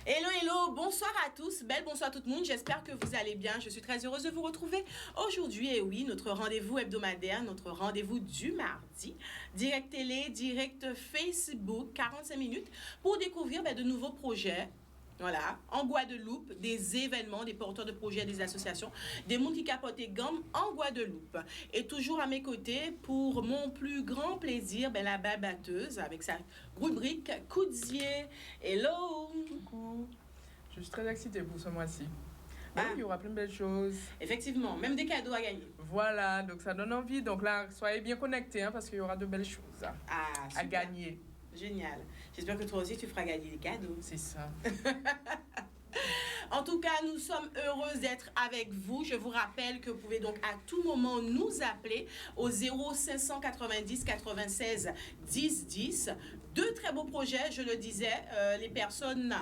Hello, hello, bonsoir à tous, belle bonsoir à tout le monde, j'espère que vous allez bien, je suis très heureuse de vous retrouver aujourd'hui, et oui, notre rendez-vous hebdomadaire, notre rendez-vous du mardi, direct télé, direct Facebook, 45 minutes, pour découvrir de nouveaux projets. Voilà, en Guadeloupe, des événements, des porteurs de projets, des associations, des mondes qui capotent et gamme en Guadeloupe. Et toujours à mes côtés, pour mon plus grand plaisir, la belle batteuse avec sa rubrique Coudier. Hello! Coucou! Je suis très excitée pour ce mois-ci. Ah. Il y aura plein de belles choses. Effectivement, même des cadeaux à gagner. Voilà, donc ça donne envie. Donc là, soyez bien connectés parce qu'il y aura de belles choses à gagner. Génial. J'espère que toi aussi, tu feras gagner des cadeaux. C'est ça. En tout cas, nous sommes heureuses d'être avec vous. Je vous rappelle que vous pouvez donc à tout moment nous appeler au 0590 96 10 10. Deux très beaux projets, je le disais. Les personnes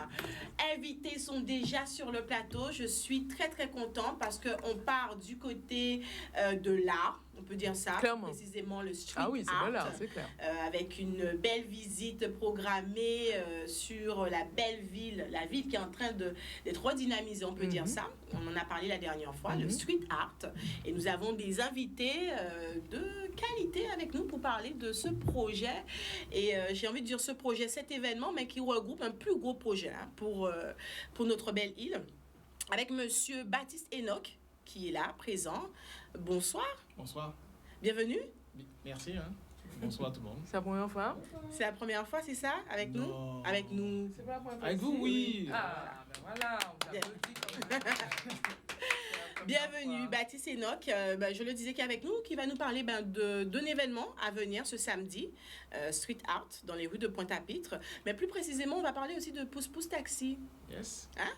invitées sont déjà sur le plateau. Je suis très, très contente parce qu'on part du côté de l'art. On peut dire ça, clairement. Précisément le street art. Ah oui, c'est art, de l'art, c'est clair. avec une belle visite programmée sur la belle ville, la ville qui est en train d'être redynamisée, on peut dire ça. On en a parlé la dernière fois, le street art. Et nous avons des invités de qualité avec nous pour parler de ce projet. Et j'ai envie de dire ce projet, cet événement, mais qui regroupe un plus gros projet pour notre belle île, avec Monsieur Baptiste Enoch, qui est là, présent. Bonsoir. Bonsoir. Bienvenue. Merci. Bonsoir tout le monde. C'est la première fois? C'est la première fois, c'est ça? Avec Non. nous? Avec nous. C'est pas la première fois. Avec vous, oui. Ah, ben voilà. On vous applaudit. Bienvenue, Baptiste Enoch. Je le disais, qui est avec nous, qui va nous parler d'un événement à venir ce samedi, Street Art, dans les rues de Pointe-à-Pitre. Mais plus précisément, on va parler aussi de Pousse Pousse Taxi. Yes. Hein?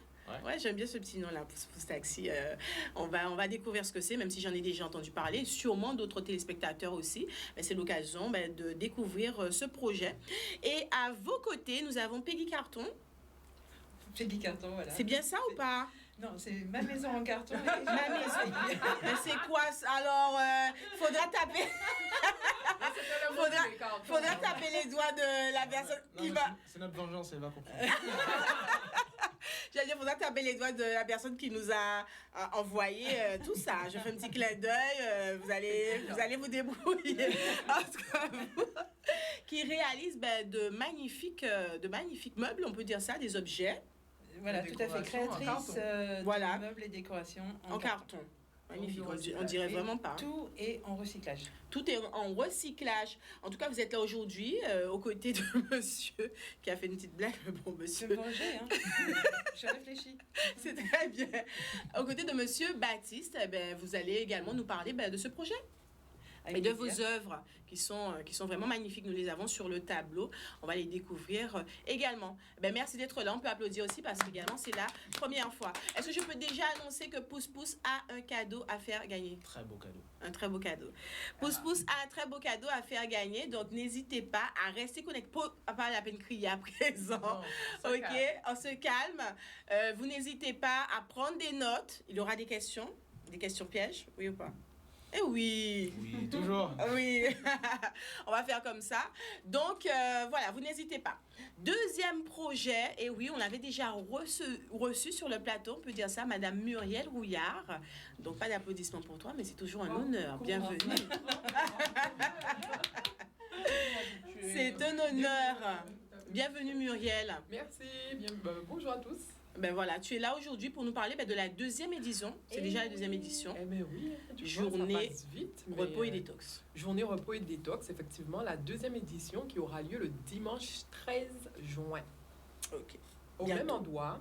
Ouais, j'aime bien ce petit nom-là, Pousse Pousse Taxi. On va découvrir ce que c'est, même si j'en ai déjà entendu parler, sûrement d'autres téléspectateurs aussi. Mais c'est l'occasion de découvrir ce projet. Et à vos côtés, nous avons Peggy Carton. Peggy Carton, voilà. C'est bien ça ou pas? Non, c'est ma maison en carton. Ma maison. Mais c'est quoi? Alors, faudra taper. faudra taper les doigts de la personne qui va. C'est notre vengeance, elle va comprendre. J'allais dire, faudra taper les doigts de la personne qui nous a envoyé tout ça. Je fais un petit clin d'œil. Vous allez vous débrouiller. En tout cas, vous, qui réalise de magnifiques meubles, on peut dire ça, des objets. Voilà, tout à fait. Créatrice voilà. de meubles et décorations en carton. Magnifique, on dirait vraiment pas. Tout est en recyclage. Tout est en recyclage. En tout cas, vous êtes là aujourd'hui aux côtés de monsieur qui a fait une petite blague. Bon, monsieur. Je me venger, hein. Je réfléchis. C'est très bien. Aux côtés de monsieur Baptiste, vous allez également nous parler de ce projet. Et de vos œuvres qui sont vraiment magnifiques. Nous les avons sur le tableau. On va les découvrir également. Merci d'être là. On peut applaudir aussi parce qu'également, c'est la première fois. Est-ce que je peux déjà annoncer que Pousse Pousse a un cadeau à faire gagner? Très beau cadeau. Un très beau cadeau. Pousse Pousse a un très beau cadeau à faire gagner. Donc, n'hésitez pas à rester connecté. Pas la peine de crier à présent. Non, OK? On se calme. Vous n'hésitez pas à prendre des notes. Il y aura des questions pièges. Oui ou pas? Eh oui. Oui, toujours. Oui. On va faire comme ça. Donc, voilà, vous n'hésitez pas. Deuxième projet, et oui, on l'avait déjà reçu sur le plateau, on peut dire ça, Madame Muriel Rouillard. Donc, pas d'applaudissements pour toi, mais c'est toujours un honneur. Bienvenue. C'est un honneur. Bienvenue, Muriel. Merci. Bonjour à tous. Voilà, tu es là aujourd'hui pour nous parler de la deuxième édition. C'est déjà la deuxième édition. Eh bien oui, journée ça passe vite, repos et détox. Journée repos et détox, effectivement, la deuxième édition qui aura lieu le dimanche 13 juin. OK. Au Bientôt. même endroit,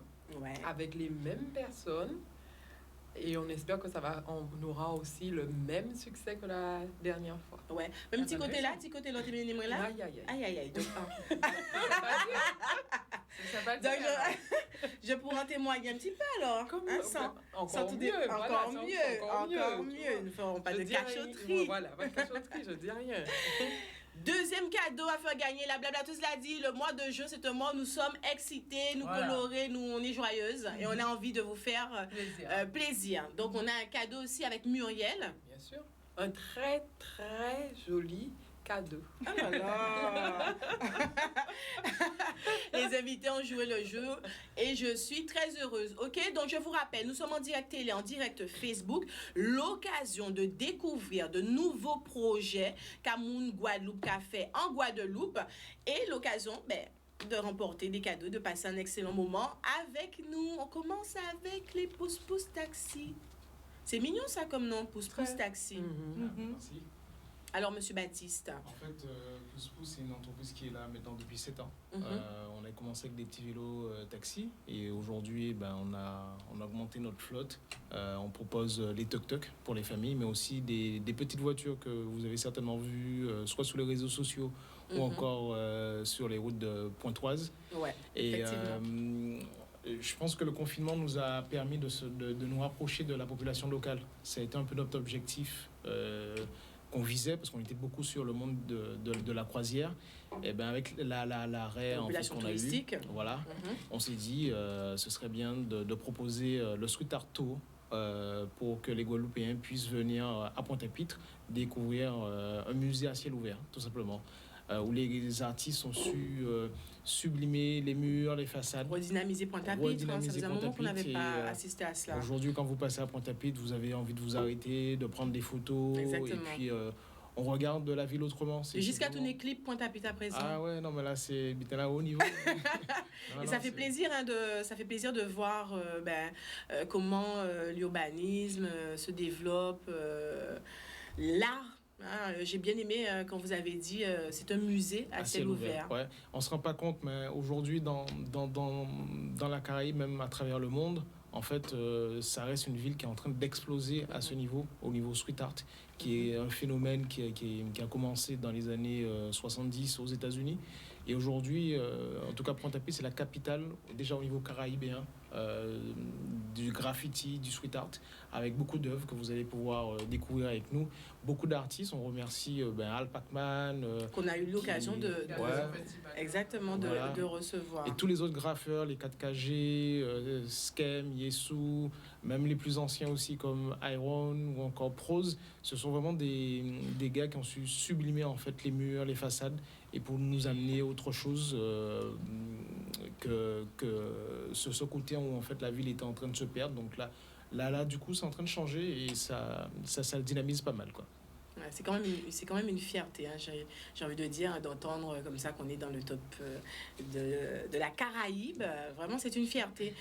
avec les mêmes personnes. Et on espère que on aura aussi le même succès que la dernière fois. Ouais. Même petit côté là, petit côté l'autre, là. Aïe, aïe, aïe. Aïe, aïe, aïe. Donc, Ça va donc je pourrais en témoigner un petit peu alors. Encore tout mieux. Encore mieux. Nous ne ferons pas de cachotterie. Voilà, pas de cachotterie, je dis rien. Deuxième cadeau à faire gagner, la blablateuse l'a dit, le mois de juin, c'est un mois où nous sommes excités, nous colorés, nous on est joyeuses et on a envie de vous faire plaisir. Donc on a un cadeau aussi avec Muriel. Bien sûr. Un très très joli cadeaux. Ah là là. Les invités ont joué le jeu et je suis très heureuse. Ok, donc je vous rappelle, nous sommes en direct télé, en direct Facebook. L'occasion de découvrir de nouveaux projets qu'Amoun Guadeloupe qu'a fait en Guadeloupe et l'occasion de remporter des cadeaux, de passer un excellent moment avec nous. On commence avec les pousse-pousse taxi. C'est mignon ça comme nom, pousse-pousse taxi. Merci. Alors, Monsieur Baptiste. En fait, Pousse Pousse, c'est une entreprise qui est là maintenant depuis 7 ans. Mhm. On a commencé avec des petits vélos taxi et aujourd'hui, on a augmenté notre flotte. On propose les tuk-tuk pour les familles, mais aussi des petites voitures que vous avez certainement vues, soit sur les réseaux sociaux ou encore sur les routes de Pointe-Oise. Ouais, Et effectivement. je pense que le confinement nous a permis de nous rapprocher de la population locale. Ça a été un peu notre objectif qu'on visait, parce qu'on était beaucoup sur le monde de la croisière. Et ben avec l'arrêt en fait, qu'on a eu, voilà, on s'est dit ce serait bien de proposer le street art tour pour que les Guadeloupéens puissent venir à Pointe-à-Pitre découvrir un musée à ciel ouvert, tout simplement. Où les artistes ont su sublimer les murs, les façades. Redynamiser Pointe-à-Pitre, ça faisait un moment qu'on n'avait pas assisté à cela. Aujourd'hui, quand vous passez à Pointe-à-Pitre, vous avez envie de vous arrêter, de prendre des photos. Exactement. Et puis, on regarde de la ville autrement. Jusqu'à ton clip Pointe-à-Pitre à présent. Ah ouais, non, mais là, c'est là au haut niveau. Et ça fait plaisir, ça fait plaisir de voir comment l'urbanisme se développe, l'art. J'ai bien aimé quand vous avez dit c'est un musée à ciel ouvert. Ouais. On ne se rend pas compte, mais aujourd'hui, dans la Caraïbe, même à travers le monde, en fait, ça reste une ville qui est en train d'exploser à ce niveau, au niveau street art, qui est un phénomène qui a commencé dans les années 70 aux États-Unis. Et aujourd'hui, en tout cas, Pointe-à-Pitre, c'est la capitale, déjà au niveau caraïbéen, du graffiti, du street art, avec beaucoup d'œuvres que vous allez pouvoir découvrir avec nous. Beaucoup d'artistes, on remercie Al Pacman. Qu'on a eu l'occasion de recevoir. Et tous les autres graffeurs, les 4KG, Skem, Yesu, même les plus anciens aussi comme Iron ou encore Prose, ce sont vraiment des gars qui ont su sublimer en fait les murs, les façades, et pour nous amener autre chose que ce côté où en fait la ville était en train de se perdre. Donc là du coup c'est en train de changer et ça le dynamise pas mal, quoi. Ouais, c'est quand même une fierté, hein, j'ai envie de dire, d'entendre comme ça qu'on est dans le top de la Caraïbe. Vraiment, c'est une fierté.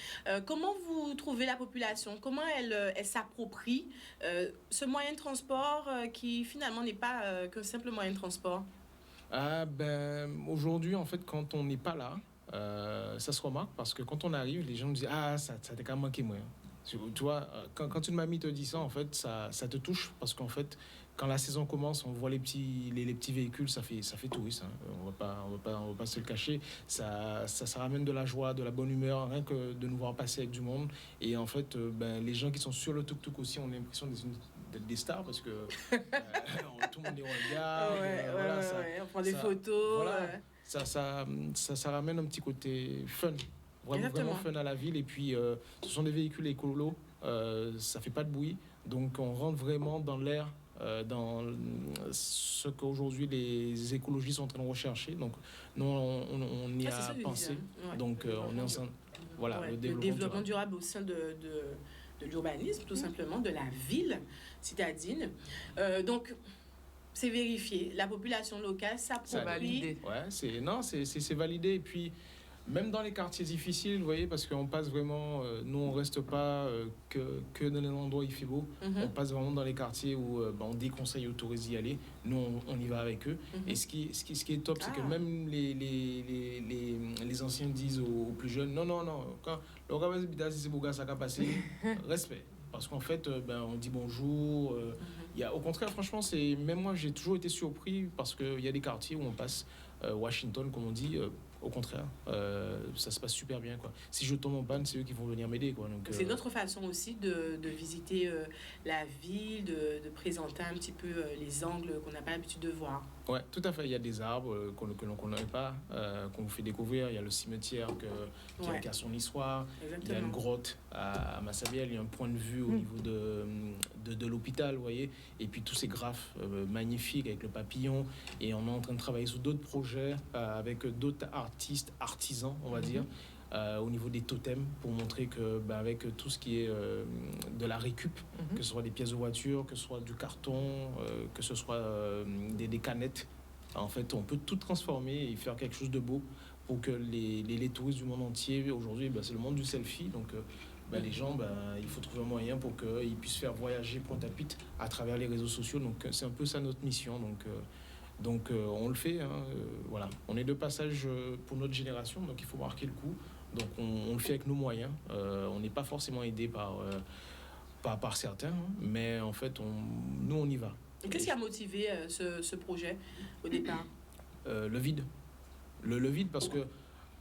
Comment vous trouvez la population? Comment elle s'approprie ce moyen de transport qui finalement n'est pas qu'un simple moyen de transport? Aujourd'hui, en fait, quand on n'est pas là, ça se remarque parce que quand on arrive, les gens nous disent « Ah, ça t'a quand même manqué, moi. » Tu vois, quand une mamie te dit ça, en fait, ça te touche parce qu'en fait, quand la saison commence, on voit les petits véhicules, ça fait touriste. Hein. On va pas se le cacher. Ça ramène de la joie, de la bonne humeur, rien que de nous voir passer avec du monde. Et en fait, les gens qui sont sur le tuk-tuk aussi ont l'impression d'être des stars parce que tout le monde les regarde. On prend des photos. Voilà, ça ramène un petit côté fun. Vraiment fun à la ville. Et puis, ce sont des véhicules écolos, ça fait pas de bruit. Donc, on rentre vraiment dans l'air, dans ce qu'aujourd'hui les écologistes sont en train de rechercher. Donc, nous, on y a pensé. Ouais. Donc, on est en train... Voilà, le développement durable au sein de l'urbanisme, tout simplement, de la ville citadine. Donc... C'est vérifié. La population locale s'approprie. Ouais, c'est validé. Et puis, même dans les quartiers difficiles, vous voyez, parce qu'on passe vraiment... nous, on ne reste pas que dans les endroits où il fait beau. On passe vraiment dans les quartiers où on déconseille aux touristes d'y aller. Nous, on y va avec eux. Et ce qui est top, c'est que même les anciens disent aux plus jeunes, non, quand le gars c'est beau gars, ça va passer, respect. Parce qu'en fait, on dit bonjour. Au contraire, franchement, même moi, j'ai toujours été surpris parce qu'il y a des quartiers où on passe Washington, comme on dit. Au contraire, ça se passe super bien, quoi. Si je tombe en panne, c'est eux qui vont venir m'aider, quoi. Donc, c'est notre façon aussi de visiter la ville, de présenter un petit peu les angles qu'on n'a pas l'habitude de voir. Ouais, tout à fait. Il y a des arbres qu'on n'aurait pas, qu'on vous fait découvrir. Il y a le cimetière qui a son histoire. Exactement. Il y a une grotte à Massabielle. Il y a un point de vue au niveau de l'hôpital, vous voyez. Et puis tous ces graphes magnifiques avec le papillon. Et on est en train de travailler sur d'autres projets avec d'autres artistes, artisans, on va dire, au niveau des totems, pour montrer que avec tout ce qui est de la récup, que ce soit des pièces de voiture, que ce soit du carton, que ce soit des canettes, en fait, on peut tout transformer et faire quelque chose de beau pour que les touristes du monde entier, aujourd'hui, c'est le monde du selfie, donc les gens, il faut trouver un moyen pour qu'ils puissent faire voyager Pointe-à-Pitre à travers les réseaux sociaux. Donc c'est un peu ça notre mission. Donc on le fait. Voilà. On est de passage pour notre génération, donc il faut marquer le coup. Donc on le fait avec nos moyens. On n'est pas forcément aidé par certains, mais en fait, nous, on y va. Et qu'est-ce qui a motivé ce projet au départ? Le vide. Le vide, parce que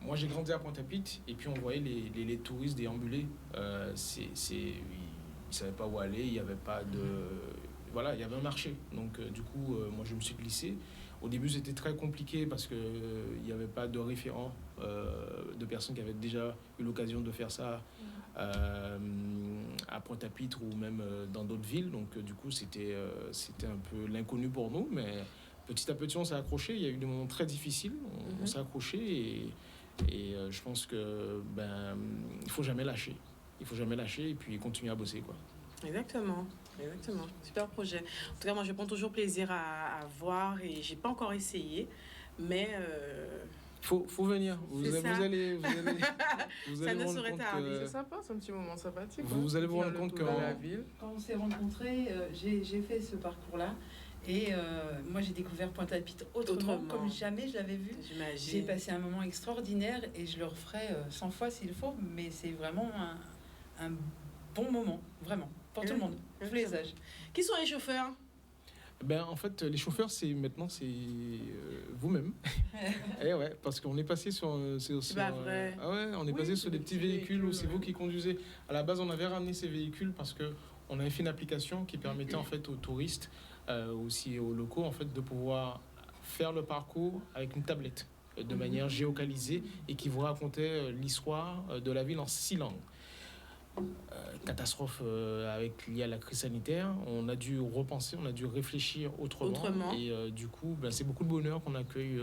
moi, j'ai grandi à Pointe-à-Pitre et puis on voyait les touristes déambuler. Ils ne savaient pas où aller, il n'y avait pas de... Voilà, il y avait un marché. Donc, du coup, moi, je me suis glissé. Au début, c'était très compliqué parce qu'il n'y avait pas de référent, de personnes qui avaient déjà eu l'occasion de faire ça à Pointe-à-Pitre ou même dans d'autres villes. Donc, du coup, c'était un peu l'inconnu pour nous. Mais petit à petit, on s'est accroché. Il y a eu des moments très difficiles. On s'est accroché et je pense que il faut jamais lâcher. Il faut jamais lâcher et puis continuer à bosser, quoi. Exactement. Super projet. En tout cas, moi, je prends toujours plaisir à voir et j'ai pas encore essayé, mais faut venir. Vous allez ça ne saurait tarder. C'est sympa, c'est un petit moment sympathique. Vous allez vous rendre compte que la ville. Quand on s'est rencontrés, j'ai fait ce parcours-là. Et moi, j'ai découvert Pointe-à-Pitre autrement, comme jamais je l'avais vu. J'imagine. J'ai passé un moment extraordinaire et je le referai 100 fois s'il faut, mais c'est vraiment un bon moment, vraiment, pour tout le monde, tous les âges. Qui sont les chauffeurs? En fait, les chauffeurs, maintenant, c'est vous-même. Et ouais, parce qu'on est passé sur vrai. On est passé sur des petits véhicules où c'est vous qui conduisez. À la base, on avait ramené ces véhicules parce que on avait fait une application qui permettait en fait aux touristes, aussi aux locaux, en fait, de pouvoir faire le parcours avec une tablette de manière géocalisée et qui vous racontait l'histoire de la ville en 6 langues. Catastrophe liée à la crise sanitaire, on a dû repenser, on a dû réfléchir autrement. Et du coup, c'est beaucoup de bonheur qu'on accueille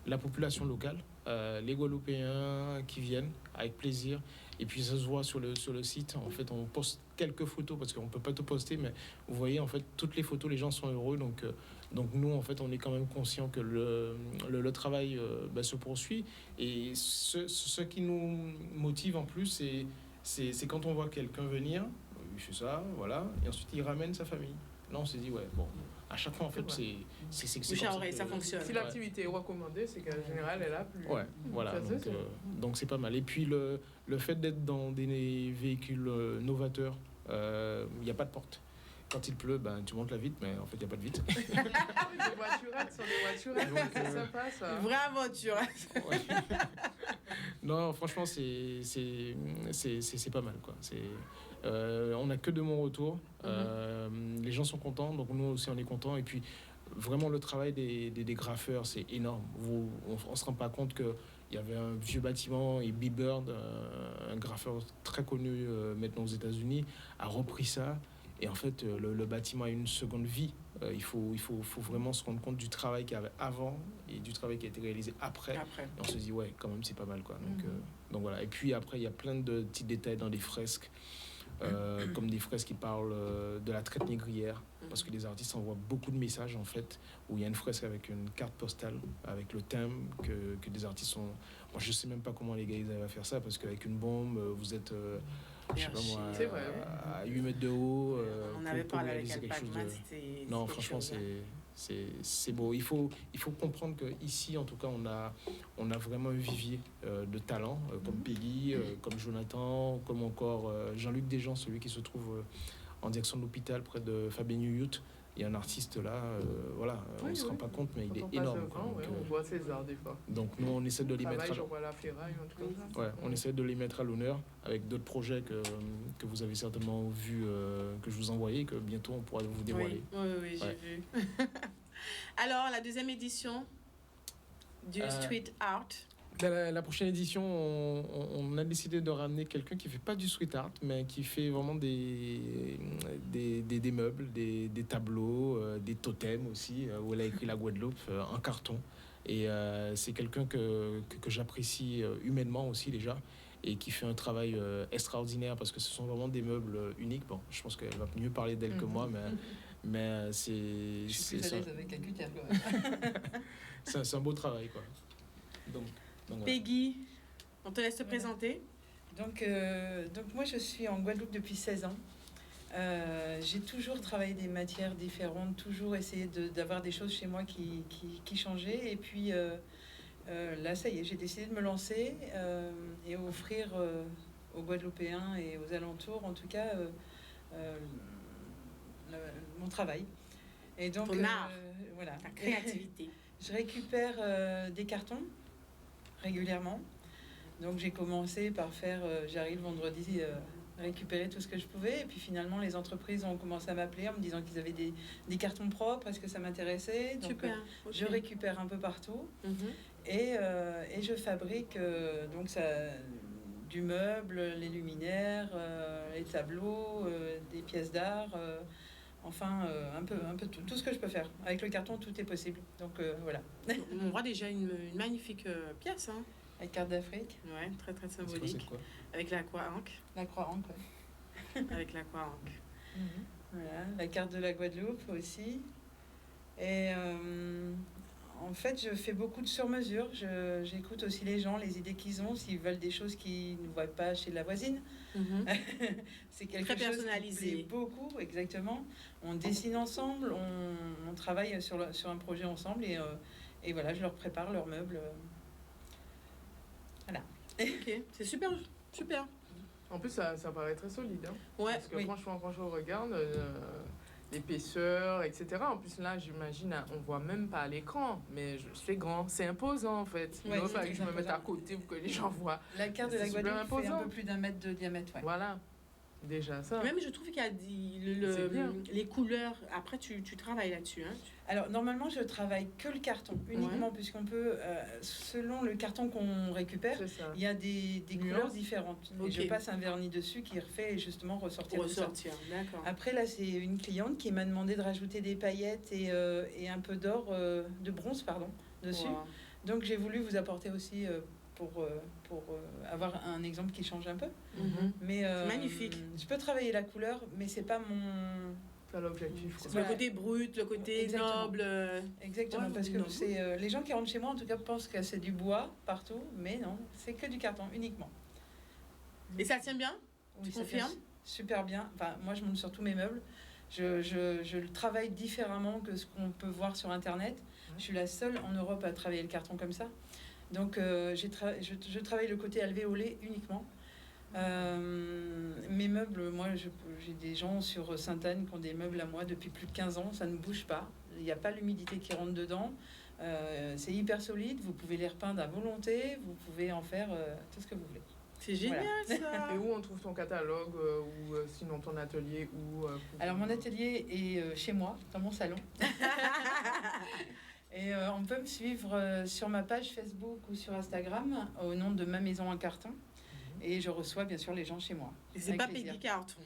la population locale, les Guadeloupéens qui viennent avec plaisir. Et puis ça se voit sur le site. En fait, on poste quelques photos parce qu'on peut pas tout poster, mais vous voyez, en fait, toutes les photos, les gens sont heureux. Donc nous, en fait, on est quand même conscient que le travail se poursuit. Et ce qui nous motive en plus, c'est quand on voit quelqu'un venir, il fait ça, voilà, et ensuite il ramène sa famille. Là, on s'est dit, à chaque fois, en fait, c'est bouche à oreille, ça fonctionne. Si l'activité est recommandée, c'est qu'en général, elle a plu. Ouais, voilà, donc c'est pas mal. Et puis, le fait d'être dans des véhicules novateurs, il n'y a pas de porte. Quand il pleut, tu montes la vitre, mais en fait, il n'y a pas de vitre. Les voiturettes sont des voiturettes, c'est sympa, ça. Vraie aventure. Ouais. Non, franchement, c'est pas mal, quoi. On n'a que de bons retours. Les gens sont contents, donc nous aussi, on est contents. Et puis, vraiment, le travail des graffeurs, c'est énorme. On ne se rend pas compte qu'il y avait un vieux bâtiment et Bee Bird, un graffeur très connu maintenant aux États-Unis, a repris ça. Et en fait, le bâtiment a une seconde vie. Il faut vraiment se rendre compte du travail qu'il y avait avant et du travail qui a été réalisé après. Et on se dit, quand même, c'est pas mal, quoi. Donc voilà. Et puis après, il y a plein de petits détails dans des fresques, comme des fresques qui parlent de la traite négrière, parce que les artistes envoient beaucoup de messages, en fait, où il y a une fresque avec une carte postale, avec le thème que des artistes ont... Moi, je sais même pas comment les gars ils arrivent à faire ça, parce qu'avec une bombe, vous êtes... je sais pas moi, à 8 mètres de haut. On avait parlé avec Alpagman, non, franchement, c'est beau. Il faut comprendre qu'ici, en tout cas, on a vraiment un vivier de talents, comme Peggy, comme Jonathan, comme encore Jean-Luc Desjans, celui qui se trouve en direction de l'hôpital près de Fabien Nuyut. Il y a un artiste là, on ne se rend pas compte, mais il est énorme. On voit César des fois. Donc nous, on essaie de les mettre on essaie de les mettre à l'honneur avec d'autres projets que vous avez certainement vus, que je vous envoyais, que bientôt on pourra vous dévoiler. Oui, j'ai vu. Alors, la deuxième édition du Street Art. Dans la prochaine édition, on a décidé de ramener quelqu'un qui fait pas du street art, mais qui fait vraiment des meubles, des tableaux, des totems aussi, où elle a écrit la Guadeloupe en carton. Et c'est quelqu'un que j'apprécie humainement aussi déjà, et qui fait un travail extraordinaire parce que ce sont vraiment des meubles uniques. Bon, je pense qu'elle va mieux parler d'elle que moi, mais c'est... Je suis plus à l'aise avec un cutter. C'est un beau travail, quoi. Donc Peggy, on te laisse te présenter. Donc moi, je suis en Guadeloupe depuis 16 ans. J'ai toujours travaillé des matières différentes, toujours essayé d'avoir des choses chez moi qui changeaient. Et puis là, ça y est, j'ai décidé de me lancer et offrir aux Guadeloupéens et aux alentours, en tout cas, mon travail. Et donc, ton art, voilà. ta créativité. Je récupère des cartons régulièrement. Donc j'ai commencé par faire, j'arrive vendredi, récupérer tout ce que je pouvais. Et puis finalement, les entreprises ont commencé à m'appeler en me disant qu'ils avaient des cartons propres. Est-ce que ça m'intéressait? Donc Super. Okay. Je récupère un peu partout. Et je fabrique donc ça, du meuble, les luminaires, les tableaux, des pièces d'art. Enfin, un peu tout ce que je peux faire. Avec le carton, tout est possible. Donc voilà. On voit déjà une magnifique pièce. Hein. Avec carte d'Afrique. Ouais, très très symbolique. C'est quoi? Avec la croix-anque. La croix-anque, ouais. Avec la croix-anque. Voilà, la carte de la Guadeloupe aussi. Et en fait, je fais beaucoup de sur-mesure. J'écoute aussi les gens, les idées qu'ils ont, s'ils veulent des choses qu'ils ne voient pas chez la voisine. C'est quelque très chose personnalisé. qui me plaît beaucoup, exactement. On dessine ensemble, on travaille sur un projet ensemble et voilà, je leur prépare leurs meubles. Voilà. Ok, c'est super, super. En plus, ça paraît très solide. Hein. Ouais. Parce que franchement, quand je regarde l'épaisseur, etc. En plus, là, j'imagine, on voit même pas à l'écran, mais c'est grand, c'est imposant en fait. Ouais, il fallait que je me mette à côté pour que les gens voient. La carte de la Guadeloupe fait un peu plus d'1 mètre de diamètre. Ouais. Voilà. Déjà ça. Même je trouve qu'il y a les couleurs. Après, tu travailles là-dessus. Hein. Alors, normalement, je travaille que le carton, uniquement, puisqu'on peut, selon le carton qu'on récupère, il y a des couleurs différentes. Okay. Et je passe un vernis dessus qui refait justement ressortir. D'accord. Après, là, c'est une cliente qui m'a demandé de rajouter des paillettes et un peu d'or, de bronze, pardon, dessus. Wow. Donc, j'ai voulu vous apporter aussi... pour avoir un exemple qui change un peu. Mais c'est magnifique. Je peux travailler la couleur, mais c'est pas mon... Pas l'objectif. Le côté brut, le côté noble. Exactement, parce que c'est les gens qui rentrent chez moi, en tout cas, pensent que c'est du bois partout, mais non, c'est que du carton, uniquement. Et ça tient bien? Oui, tu confirmes? Super bien. Enfin, moi, je monte sur tous mes meubles. Je le travaille différemment que ce qu'on peut voir sur Internet. Je suis la seule en Europe à travailler le carton comme ça. Donc, je travaille le côté alvéolé uniquement. Mes meubles, moi, j'ai des gens sur Sainte-Anne qui ont des meubles à moi depuis plus de 15 ans. Ça ne bouge pas. Il n'y a pas l'humidité qui rentre dedans. C'est hyper solide. Vous pouvez les repeindre à volonté. Vous pouvez en faire tout ce que vous voulez. C'est génial, ça. Et où on trouve ton catalogue ou sinon ton atelier Alors, mon atelier est chez moi, dans mon salon. Et on peut me suivre sur ma page Facebook ou sur Instagram au nom de Ma Maison en Carton. Et je reçois bien sûr les gens chez moi. Et c'est pas Peggy Carton.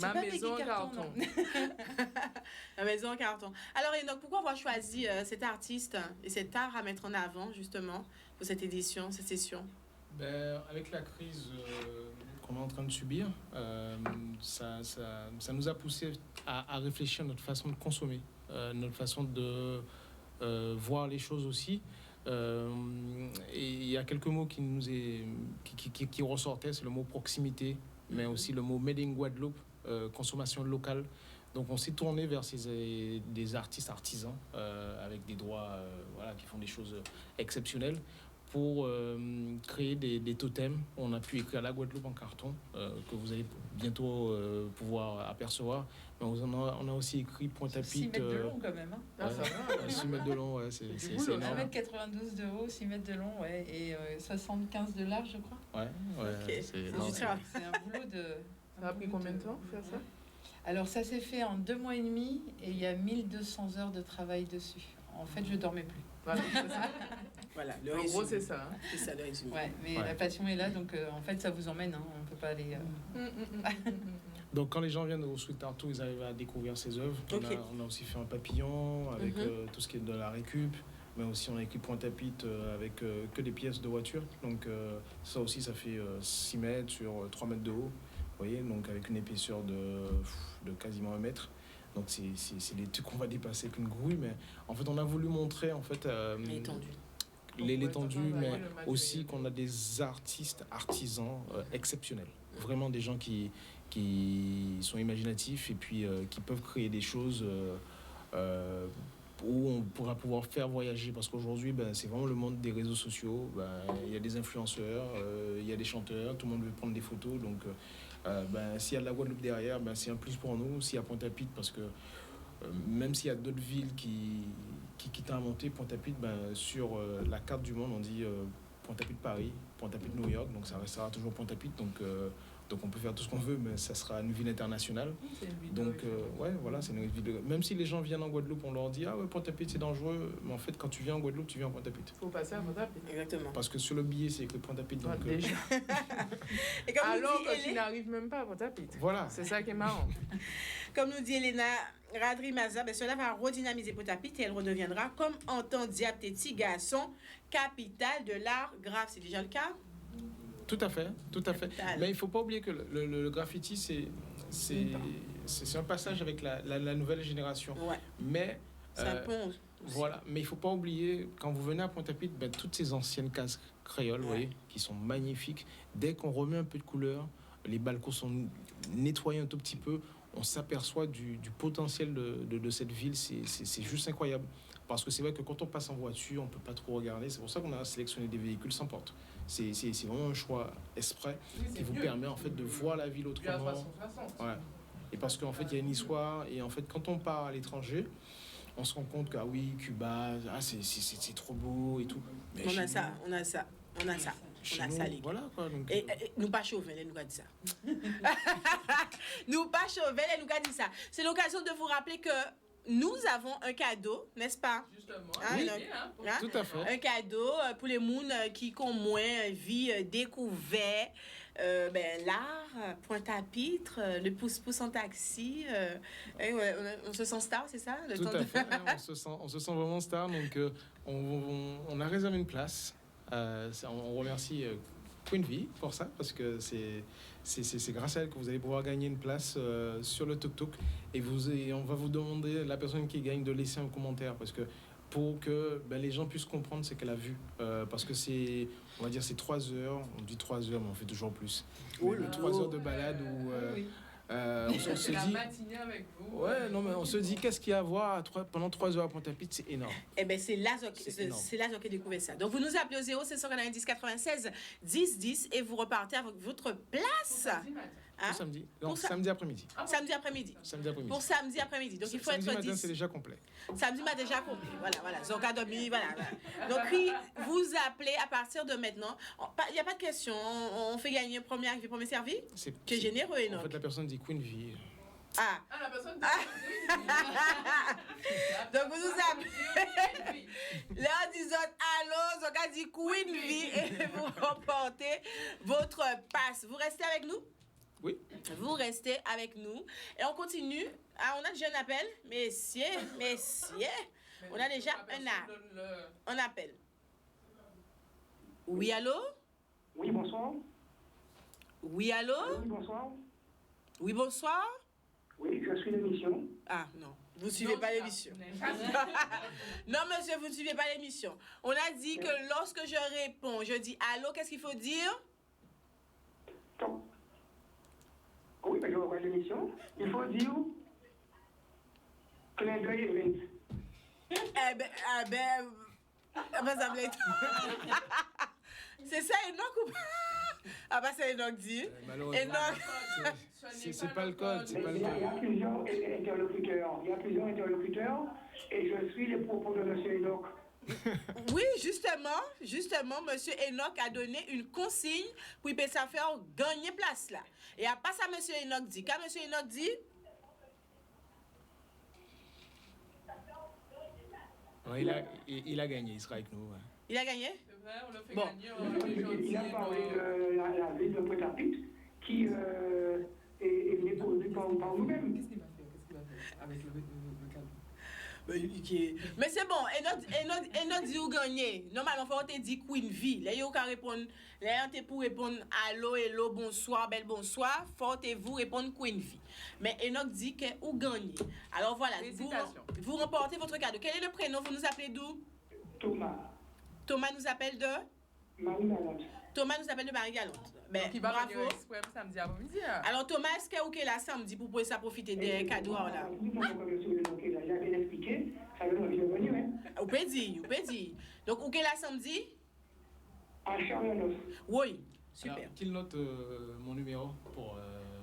Ma Maison en Carton. Ma Maison en Carton. Alors, donc, pourquoi avoir choisi cet artiste et cet art à mettre en avant, justement, pour cette édition, cette session? Avec la crise qu'on est en train de subir, ça nous a poussé à réfléchir à notre façon de consommer, notre façon de voir les choses aussi. Et il y a quelques mots qui ressortaient, c'est le mot proximité, mais aussi le mot Made in Guadeloupe, consommation locale. Donc on s'est tourné vers des artistes artisans avec des droits qui font des choses exceptionnelles pour créer des totems. On a pu écrire la Guadeloupe en carton, que vous allez bientôt pouvoir apercevoir. Mais on a aussi écrit Pointe-à-Pitre. 6 mètres de long quand même. Hein. Ah, ça va, 6 mètres de long, ouais, c'est énorme. 1m92 de haut, 6 mètres de long, ouais, et 75 de large, je crois. Ouais, okay. C'est un boulot de... Ça a pris combien de temps faire ça? Alors ça s'est fait en 2 mois et demi et il y a 1200 heures de travail dessus. en fait, je dormais plus. Voilà, c'est ça. Voilà, le En résumé. gros, c'est ça. Hein. C'est ça le résumé. Ouais, mais Ouais. la passion est là, donc en fait, ça vous emmène. Hein, on ne peut pas aller. Donc quand les gens viennent au Sweet Arto, ils arrivent à découvrir ses œuvres. Ok. On a aussi fait un papillon avec tout ce qui est de la récup, mais aussi on a écrit Pointe-à-Pitre avec que des pièces de voiture. Donc ça aussi, ça fait 6 mètres sur 3 mètres de haut, vous voyez, donc avec une épaisseur de quasiment 1 mètre. Donc c'est des trucs qu'on va dépasser avec une grue, mais en fait on a voulu montrer en fait L'étendue. l'étendue, Ouais, mais le matériel. aussi qu'on a des artisans exceptionnels. Vraiment des gens qui sont imaginatifs et puis qui peuvent créer des choses où on pourra pouvoir faire voyager. Parce qu'aujourd'hui, c'est vraiment le monde des réseaux sociaux. Il y a des influenceurs, il y a des chanteurs, tout le monde veut prendre des photos. Donc, s'il y a de la Guadeloupe derrière, c'est un plus pour nous. S'il y a Pointe-à-Pitre, parce que même s'il y a d'autres villes qui t'ont inventé Pointe-à-Pitre, sur la carte du monde, on dit Pointe-à-Pitre Paris, Pointe-à-Pitre New York, donc ça restera toujours Pointe-à-Pitre. Donc on peut faire tout ce qu'on veut, mais ça sera une ville internationale. C'est une vidéo, Donc voilà, c'est une ville. Même si les gens viennent en Guadeloupe, on leur dit ah ouais, Pointe-à-Pitre c'est dangereux, mais en fait quand tu viens en Guadeloupe, tu viens en Pointe-à-Pitre. Faut passer à Pointe-à-Pitre. Exactement. Parce que sur le billet c'est écrit Pointe-à-Pitre. Donc, Déjà. Et comme Alors nous que dit tu n'arrives même pas à Pointe-à-Pitre. voilà. C'est ça qui est marrant. Comme nous dit Elena Radri Maza, cela va redynamiser Pointe-à-Pitre et elle redeviendra, comme entend Diapteti, garçon, capitale de l'art grave. C'est déjà le cas? Tout à fait, tout à fait. Capital. Mais il faut pas oublier que le graffiti c'est un passage avec la nouvelle génération. Ouais, Mais ça pond. voilà, mais il faut pas oublier, quand vous venez à Pointe-à-Pitre, toutes ces anciennes cases créoles, vous voyez, qui sont magnifiques. Dès qu'on remet un peu de couleur, les balcons sont nettoyés un tout petit peu, on s'aperçoit du potentiel de cette ville. C'est juste incroyable. Parce que c'est vrai que quand on passe en voiture, on peut pas trop regarder. C'est pour ça qu'on a sélectionné des véhicules sans porte. C'est vraiment un choix exprès qui vous permet en fait de voir la ville autrement. 360. Ouais. Et parce qu'en fait, il y a une histoire. Et en fait, quand on part à l'étranger, on se rend compte que, ah oui, Cuba, c'est trop beau et tout. Mais On chez a nous- ça, on a ça, on a ça. chez On a nous, ça, les gars. voilà quoi. Donc, Et nous pas chauvin, elle nous a dit ça. Nous pas chauvin, elle nous a dit ça. C'est l'occasion de vous rappeler que nous avons un cadeau, n'est-ce pas? Justement. Ah, Oui. donc, hein? tout à fait. Un cadeau pour les mouns qui ont moins vie découvert l'art, Pointe-à-Pitre, le pouce-pouce en taxi. On se sent star, c'est ça? Le Tout temps à de- fait. On se sent vraiment star. Donc, on a réservé une place. On remercie Queen V pour ça, parce que c'est grâce à elle que vous allez pouvoir gagner une place sur le tuk-tuk. Et on va vous demander, la personne qui gagne, de laisser un commentaire, parce que pour que les gens puissent comprendre ce qu'elle a vu. Parce que on va dire, c'est 3 heures. On dit 3 heures, mais on fait toujours plus. Oh Mais là 3 heures là. de balade où Oui. on se C'est la dit... matinée avec vous. Ouais, non, mais on se dit, qu'est-ce qu'il y a à voir pendant 3 heures à Pointe-à-Pitre, c'est énorme. Eh bien, c'est Lazare C'est énorme. qui a découvert ça. Donc, vous nous appelez au 0790 96 10 10 et vous repartez avec votre place. Hein? Pour samedi. Non, Pour ça- samedi après-midi. Samedi après-midi. Samedi après-midi. Pour samedi après-midi. Donc, il faut Samedi être matin, 10. c'est déjà complet. Samedi m'a déjà compris. Voilà. Zonka Domi, voilà. Donc, oui, vous appelez à partir de maintenant. Il n'y a pas de question. On fait gagner premier arrivé, premier servi. Qui est généreux, En non? fait, la personne dit Queen V. Ah. Ah, la personne. Donc, vous nous appelez. Là, disons allô, Zonka dit Queen V et vous remportez votre passe. Vous restez avec nous? Oui. Vous restez avec nous. Et on continue. Ah, on a déjà un appel. Messieurs. On a déjà un appel. Oui, allô? Oui, bonsoir. Oui, allô? Oui, bonsoir. Oui, bonsoir? Oui, je suis l'émission. Ah, non. Vous ne suivez pas l'émission. Non, monsieur, vous ne suivez pas l'émission. On a dit que lorsque je réponds, je dis allô, qu'est-ce qu'il faut dire? Donc, oui, je vois l'émission. Il faut dire clin d'œil Vince. Ça me l'est. C'est ça, Enoch ou pas? Ah, bah, c'est Enoch dit. Malheureusement, Enoch. c'est pas le code. C'est Mais pas le il y a code. plusieurs interlocuteurs. Il y a plusieurs interlocuteurs et je suis les propos de M. Enoch. Oui, justement, monsieur Enoch a donné une consigne pour qu'il puisse faire gagner place là. Et à part ça, monsieur Enoch dit. Quand monsieur Enoch dit, Non, il a gagné, il sera avec nous. Ouais. Il a gagné? C'est vrai, on l'a fait Bon. gagner. On est gentil. Il a parlé de la ville de Pointe-à-Pitre qui est venue poser par nous-mêmes. Qu'est-ce qu'il va faire avec le cadeau? Mais c'est bon, et notre dit ou gagné. Normalement, faut te dire Queen V. Là, yo ka répondre, là, on pour répondre allô, hello, bonsoir, belle bonsoir, faut te vous répondre Queen V. Mais Enoch dit que ou gagné. Alors voilà, vous remportez votre cadeau. Quel est le prénom? Vous nous appelez d'où? Thomas. Thomas nous appelle de? Marie-Galante. Thomas nous appelle de Marie-Galante. Ben, Qui va bravo. venir exprès samedi après-midi. Alors Thomas, est-ce que vous êtes là samedi pour pouvoir profiter des cadeaux là? J'avais expliqué, ça veut dire que je venir. Vous pouvez dire. Donc vous êtes là samedi? À Charles-Neuf. Oui, super. Alors, qu'il note mon numéro pour...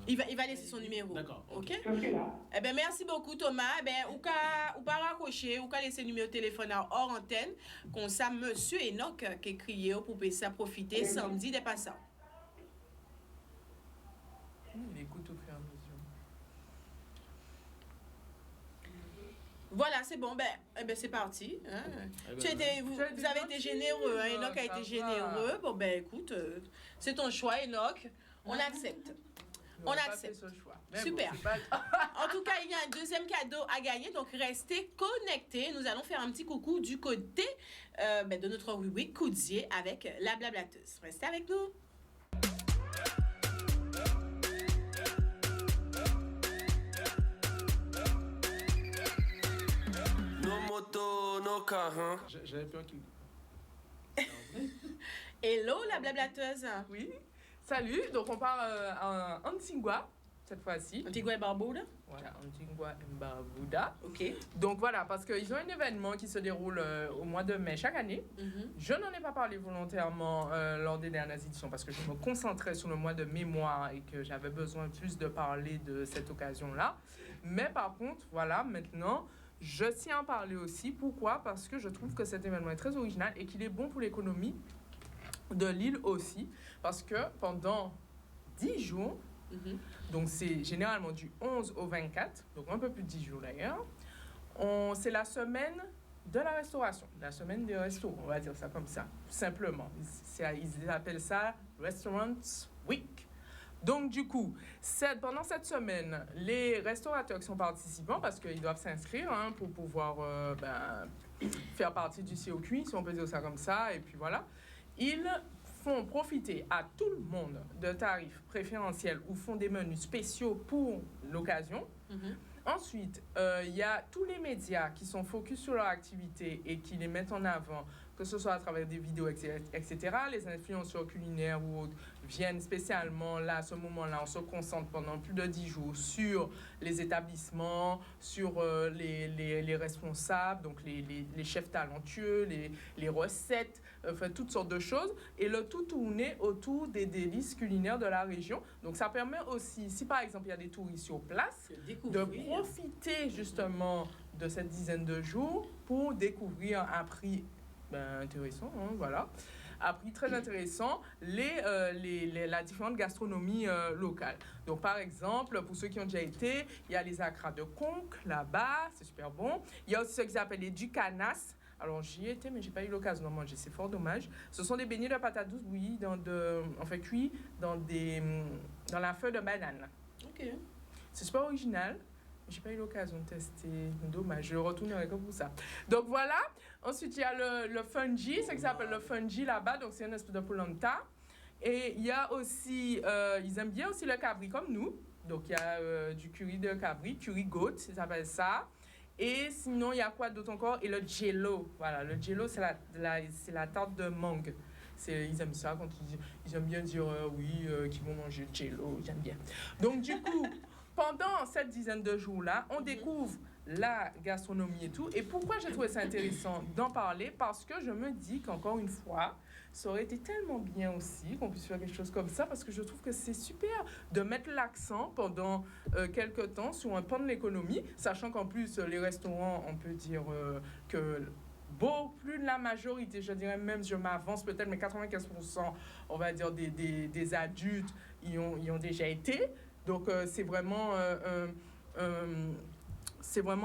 Il va laisser son numéro. D'accord. Ok? Je suis là. Eh bien, merci beaucoup, Thomas. Eh bien, ou pas raccrocher, ou pas laisser le numéro de téléphone hors antenne. Comme ça, monsieur Enoch qui crié pour ça profiter samedi des passants. Il écoute au fur et à mesure. Voilà, c'est bon. Eh ben, c'est parti. Hein. Eh ben, Vous avez été généreux. Hein. Enoch a été généreux. Bon, ben, écoute, c'est ton choix, Enoch. On accepte. On accepte. Super. Bon, En tout cas, il y a un deuxième cadeau à gagner, donc restez connectés. Nous allons faire un petit coucou du côté de notre rubrique Coudier avec la blablateuse. Restez avec nous. No moto, no car, hein? J'avais peur qu'il... Hello, la blablateuse. Oui. Salut, donc on part en Antigua cette fois-ci. Antigua et Barbuda. Voilà, Antigua et Barbuda. Ok. Donc voilà, parce qu'ils ont un événement qui se déroule au mois de mai chaque année. Je n'en ai pas parlé volontairement lors des dernières éditions parce que je me concentrais sur le mois de mémoire et que j'avais besoin plus de parler de cette occasion-là. Mais par contre, voilà, maintenant, je tiens à en parler aussi. Pourquoi? Parce que je trouve que cet événement est très original et qu'il est bon pour l'économie de l'île aussi, parce que pendant 10 jours, donc c'est généralement du 11 au 24, donc un peu plus de 10 jours d'ailleurs, c'est la semaine de la restauration, la semaine des restos, on va dire ça comme ça, simplement. Ils appellent ça Restaurant Week. Donc du coup, pendant cette semaine, les restaurateurs qui sont participants, parce qu'ils doivent s'inscrire pour pouvoir faire partie du COQ, si on peut dire ça comme ça, et puis voilà, ils font profiter à tout le monde de tarifs préférentiels ou font des menus spéciaux pour l'occasion. Ensuite, il y a tous les médias qui sont focus sur leur activité et qui les mettent en avant, que ce soit à travers des vidéos, etc. Les influenceurs culinaires ou autres viennent spécialement là, à ce moment-là, on se concentre pendant plus de 10 jours sur les établissements, sur les responsables, donc les chefs talentueux, les recettes, enfin toutes sortes de choses. Et le tout tourné autour des délices culinaires de la région. Donc ça permet aussi, si par exemple il y a des touristes sur place, de profiter justement de cette dizaine de jours pour découvrir un prix intéressant, voilà, à prix très intéressant, la différente gastronomie locale. Donc, par exemple, pour ceux qui ont déjà été, il y a les acras de conque là-bas, c'est super bon. Il y a aussi ce qu'ils appellent les ducanas. Alors, j'y étais, mais j'ai pas eu l'occasion d'en manger, c'est fort dommage. Ce sont des beignets de patates douces bouillies cuits dans la feuille de banane. Ok. C'est super original. J'ai pas eu l'occasion de tester. Dommage, je retournerai comme pour ça. Donc voilà. Ensuite, il y a le fungi, c'est ce qui s'appelle le fungi là-bas. Donc c'est une espèce de polenta. Et il y a aussi, ils aiment bien aussi le cabri comme nous. Donc il y a du curry de cabri, curry goat, ça s'appelle ça. Et sinon, il y a quoi d'autre encore? Et le jello. Voilà, le jello, c'est la tarte de mangue. Ils aiment ça quand ils aiment bien dire qu'ils vont manger le jello. Ils aiment bien. Donc du coup, pendant cette dizaine de jours-là, on découvre la gastronomie et tout. Et pourquoi j'ai trouvé ça intéressant d'en parler? Parce que je me dis qu'encore une fois, ça aurait été tellement bien aussi qu'on puisse faire quelque chose comme ça, parce que je trouve que c'est super de mettre l'accent pendant quelques temps sur un pan de l'économie, sachant qu'en plus, les restaurants, on peut dire que beaucoup plus de la majorité, je dirais même, je m'avance peut-être, mais 95%, on va dire, des adultes y ont déjà été. Donc, c'est vraiment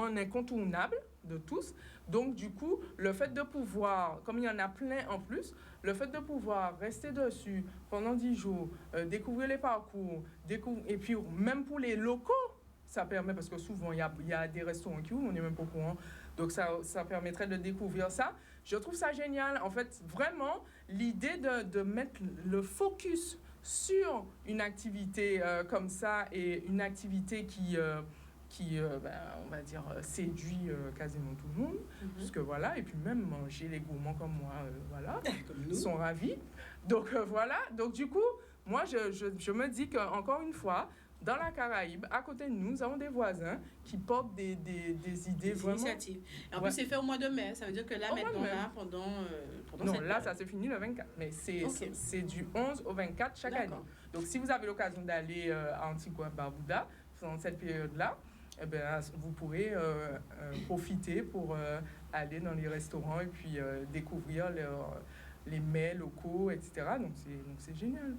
un incontournable de tous. Donc, du coup, le fait de pouvoir, comme il y en a plein en plus, le fait de pouvoir rester dessus pendant 10 jours, découvrir les parcours, et puis même pour les locaux, ça permet, parce que souvent, il y a des restaurants qui ouvrent, on n'est même pas au courant. Donc, ça permettrait de découvrir ça. Je trouve ça génial. En fait, vraiment, l'idée de mettre le focus sur une activité comme ça et une activité qui on va dire, séduit quasiment tout le monde. Parce que voilà, et puis même manger les gourmands comme moi, voilà, ils sont ravis. Donc voilà, donc du coup, moi je me dis qu'encore une fois, dans la Caraïbe, à côté de nous, nous avons des voisins qui portent des idées vraiment... initiatives. Et en plus, c'est fait au mois de mai. Ça veut dire que là, maintenant, là, pendant non, cette là, période. ça s'est fini le 24. Mais Ok. c'est du 11 au 24 chaque année. Donc, si vous avez l'occasion d'aller à Antigua-Barbuda, dans cette période-là, eh bien, vous pourrez profiter pour aller dans les restaurants et puis découvrir les mets locaux, etc. Donc, c'est génial.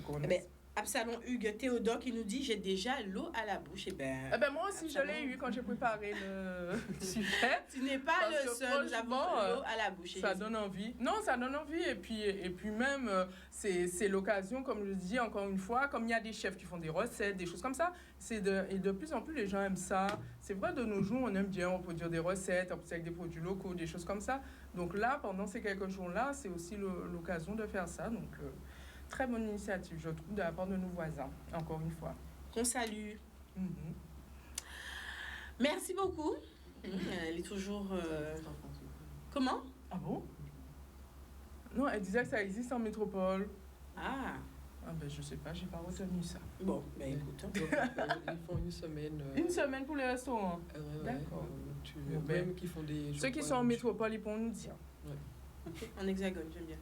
Donc, Eh ben, Absalom Hugues Théodore qui nous dit j'ai déjà l'eau à la bouche. Eh ben, moi aussi, je l'ai eu quand j'ai préparé le sujet. Tu n'es pas Parce le que seul, nous avons l'eau à la bouche. Ça donne envie. Non, ça donne envie. Et puis même, c'est l'occasion, comme je dis encore une fois, comme il y a des chefs qui font des recettes, des choses comme ça, et de plus en plus, les gens aiment ça. C'est vrai, de nos jours, on aime bien reproduire des recettes, en plus avec des produits locaux, des choses comme ça. Donc là, pendant ces quelques jours-là, c'est aussi l'occasion de faire ça. Donc... très bonne initiative, je trouve, de la part de nos voisins, encore une fois. Qu'on salue. Merci beaucoup. Elle est toujours... Comment? Ah bon? Non, elle disait que ça existe en métropole. Ah. Ah ben je sais pas, j'ai pas retenu ça. Bon, ben écoute. Ils font une semaine. Une semaine pour les restaurants. D'accord. Ben, Même qui font des. Ceux qui sont en métropole, ils pourront nous dire. En hexagone, j'aime bien.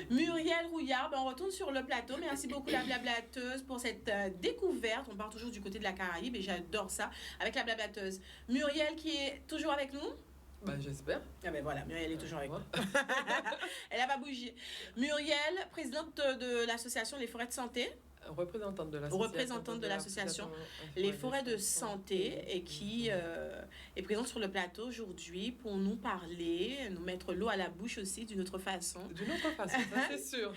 Muriel Rouillard, ben on retourne sur le plateau. Merci beaucoup la blablateuse pour cette découverte. On part toujours du côté de la Caraïbe et j'adore ça avec la blablateuse. Muriel qui est toujours avec nous? Ben, j'espère. Ah ben voilà, Muriel est toujours avec nous. Elle n'a pas bougé. Muriel, présidente de l'association Les Forêts de Santé. Représentante de l'association Les Forêts de Santé et qui est présente sur le plateau aujourd'hui pour nous parler, nous mettre l'eau à la bouche aussi d'une autre façon. D'une autre façon, ça c'est sûr.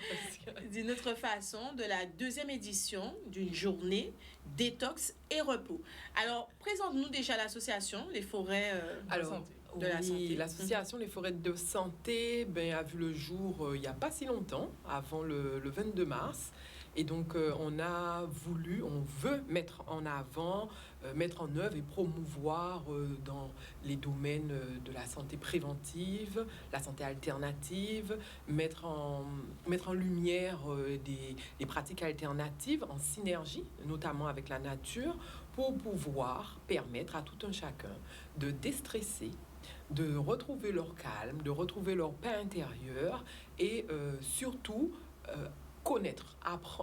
D'une autre façon, de la 2e édition d'une journée détox et repos. Alors, présente-nous déjà l'association Les Forêts de Santé. De la santé. L'association Les Forêts de Santé a vu le jour il n'y a pas si longtemps, avant le 22 mars. Et donc, on veut mettre en avant, mettre en œuvre et promouvoir dans les domaines de la santé préventive, la santé alternative, mettre en lumière des pratiques alternatives en synergie, notamment avec la nature, pour pouvoir permettre à tout un chacun de déstresser, de retrouver leur calme, de retrouver leur paix intérieure et surtout connaître,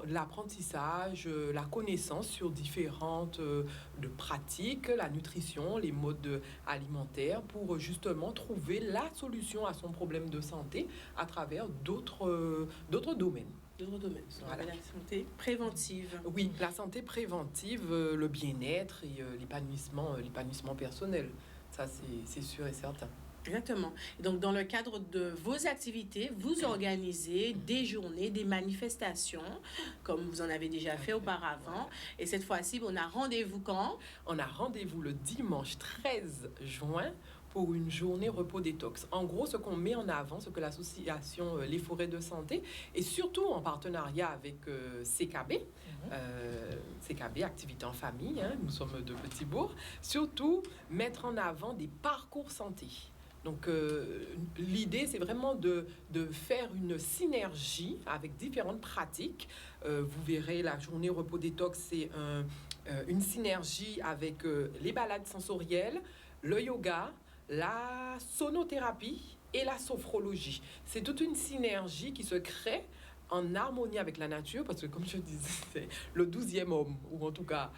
l'apprentissage, la connaissance sur différentes de pratiques, la nutrition, les modes alimentaires pour justement trouver la solution à son problème de santé à travers d'autres domaines. D'autres domaines, Voilà. La santé préventive. Oui, la santé préventive, le bien-être et l'épanouissement personnel. Ça, c'est sûr et certain. Exactement. Et donc, dans le cadre de vos activités, vous organisez des journées, des manifestations, comme vous en avez déjà fait auparavant. Et cette fois-ci, on a rendez-vous quand? On a rendez-vous le dimanche 13 juin pour une journée repos détox. En gros, ce qu'on met en avant, ce que l'association Les Forêts de Santé, et surtout en partenariat avec CKB, CKB, Activité en Famille, nous sommes de Petit-Bourg, surtout mettre en avant des parcours santé. Donc, l'idée, c'est vraiment de faire une synergie avec différentes pratiques. Vous verrez, la journée repos détox, c'est une synergie avec les balades sensorielles, le yoga, la sonothérapie et la sophrologie. C'est toute une synergie qui se crée en harmonie avec la nature, parce que, comme je disais, c'est le 12e homme, ou en tout cas,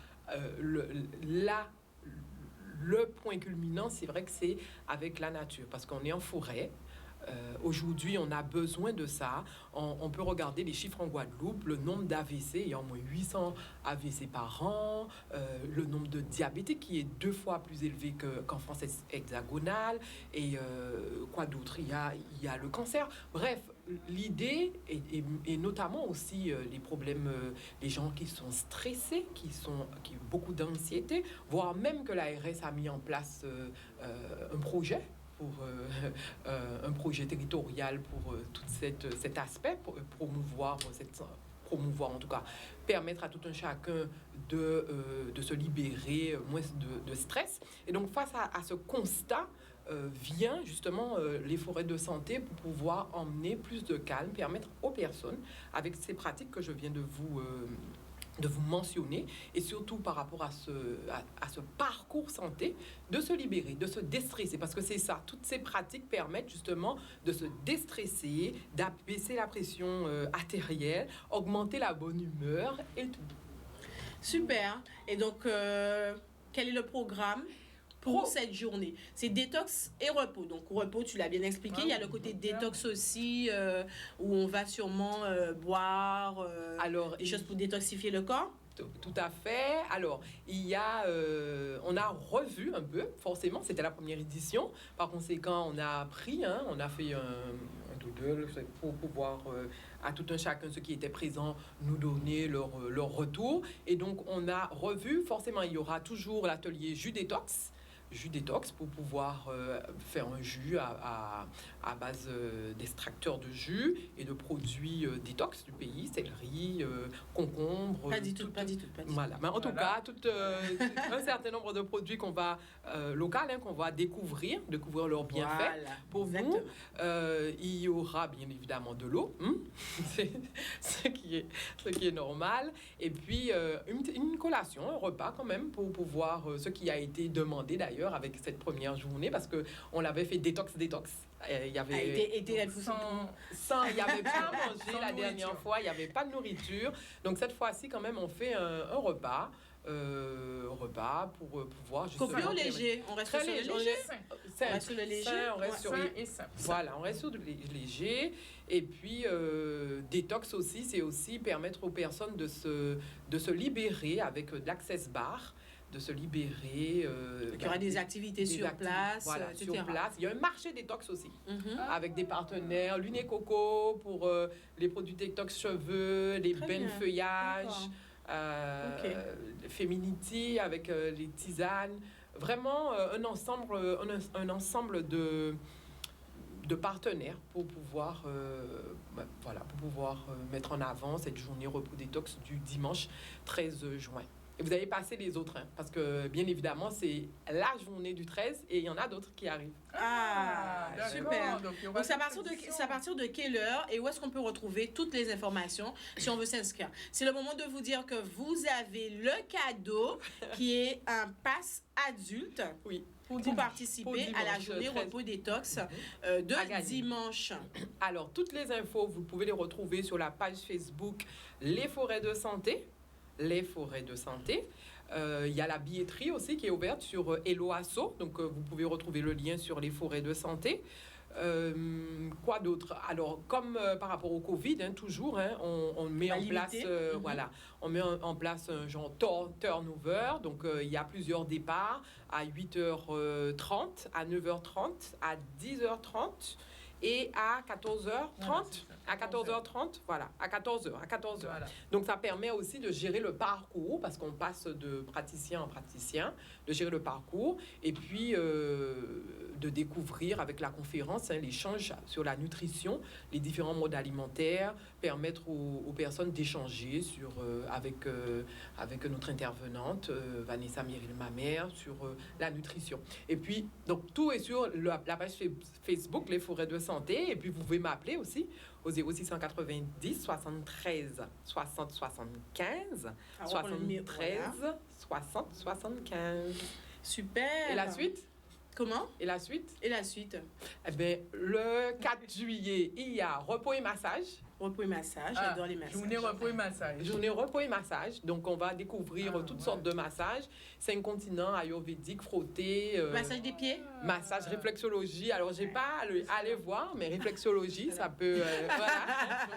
le point culminant, c'est vrai que c'est avec la nature, parce qu'on est en forêt, Aujourd'hui, on a besoin de ça. On peut regarder les chiffres en Guadeloupe, le nombre d'AVC, il y a au moins 800 AVC par an, le nombre de diabétiques qui est 2 fois plus élevé qu'en France hexagonale, et quoi d'autre, il y a le cancer. Bref, l'idée, et notamment aussi les problèmes, les gens qui sont stressés, qui ont beaucoup d'anxiété, voire même que l'ARS a mis en place un projet un projet territorial pour tout cet aspect, pour promouvoir en tout cas, permettre à tout un chacun de se libérer moins de stress. Et donc face à ce constat, vient justement les forêts de santé pour pouvoir emmener plus de calme, permettre aux personnes, avec ces pratiques que je viens de vous mentionner, et surtout par rapport à ce parcours santé, de se libérer, de se déstresser, parce que c'est ça, toutes ces pratiques permettent justement de se déstresser, d'abaisser la pression artérielle, augmenter la bonne humeur et tout. Super. Et donc, quel est le programme pour cette journée? C'est détox et repos. Donc, repos, tu l'as bien expliqué. Il y a le côté détox aussi, où on va sûrement boire des choses pour détoxifier le corps. Tout à fait. Alors, on a revu un peu, forcément, c'était la première édition. Par conséquent, on a appris, on a fait un doodle pour pouvoir, à tout un chacun, ceux qui étaient présents, nous donner leur retour. Et donc, on a revu, forcément, il y aura toujours l'atelier jus détox pour pouvoir faire un jus à base d'extracteurs de jus et de produits détox du pays, céleri, concombre. Pas du tout. Voilà. Mais en tout cas, un certain nombre de produits qu'on va qu'on va découvrir leurs bienfaits. Voilà, pour exactement. Vous. Il y aura bien évidemment de l'eau, c'est ce qui est normal. Et puis une collation, un repas quand même pour pouvoir, ce qui a été demandé d'ailleurs avec cette première journée, parce que on l'avait fait détox. Il y avait il n'y avait pas à manger la dernière fois, il n'y avait pas de nourriture. Donc cette fois-ci quand même on fait un repas pour pouvoir justement... Copieux léger, on reste sur le léger. On reste sur le léger. On reste sur voilà, on reste sur le léger. Et puis détox aussi, c'est aussi permettre aux personnes de se libérer avec de l'Access Bar, de se libérer. Il y aura des activités sur place, voilà, etc. Sur place. Il y a un marché détox aussi, avec des partenaires, Lune et Coco pour les produits détox cheveux, les bains de feuillage, Feminity avec les tisanes. Vraiment un ensemble de partenaires pour pouvoir, mettre en avant cette journée repos détox du dimanche 13 juin. Et vous avez passé les autres, parce que bien évidemment, c'est la journée du 13 et il y en a d'autres qui arrivent. Super. Donc c'est à partir de quelle heure et où est-ce qu'on peut retrouver toutes les informations si on veut s'inscrire? C'est le moment de vous dire que vous avez le cadeau qui est un pass adulte. Oui. Pour participer à la journée repos détox de dimanche. Alors, toutes les infos, vous pouvez les retrouver sur la page Facebook Les Forêts de Santé. Les Forêts de Santé. Il y a la billetterie aussi qui est ouverte sur Hello Asso. Donc, vous pouvez retrouver le lien sur Les Forêts de Santé. Quoi d'autre? Alors, comme par rapport au Covid, toujours, on met en place, on met en place un genre turnover. Donc, il y a plusieurs départs à 8h30, à 9h30, à 10h30 et à 14h30. À 14h30, voilà, à 14h. Voilà. Donc, ça permet aussi de gérer le parcours, parce qu'on passe de praticien en praticien, de gérer le parcours, et puis de découvrir avec la conférence l'échange sur la nutrition, les différents modes alimentaires, permettre aux personnes d'échanger avec notre intervenante, Vanessa Myril-Mamère, sur la nutrition. Et puis, donc, tout est sur la page Facebook, Les Forêts de Santé, et puis vous pouvez m'appeler aussi au 0690 73 60 75 73 60 75. Super. Et la suite? Comment? Et la suite? Et la suite? Eh bien, le 4 juillet, il y a repos et massage. Repos et massage, j'adore les massages. Journée repos et massage. Journée repos et massage. Donc, on va découvrir toutes sortes de massages. 5 continents ayurvédiques, frottés. Massage des pieds. Massage, réflexologie. Alors, j'ai pas à aller voir, mais réflexologie, ça peut... voilà.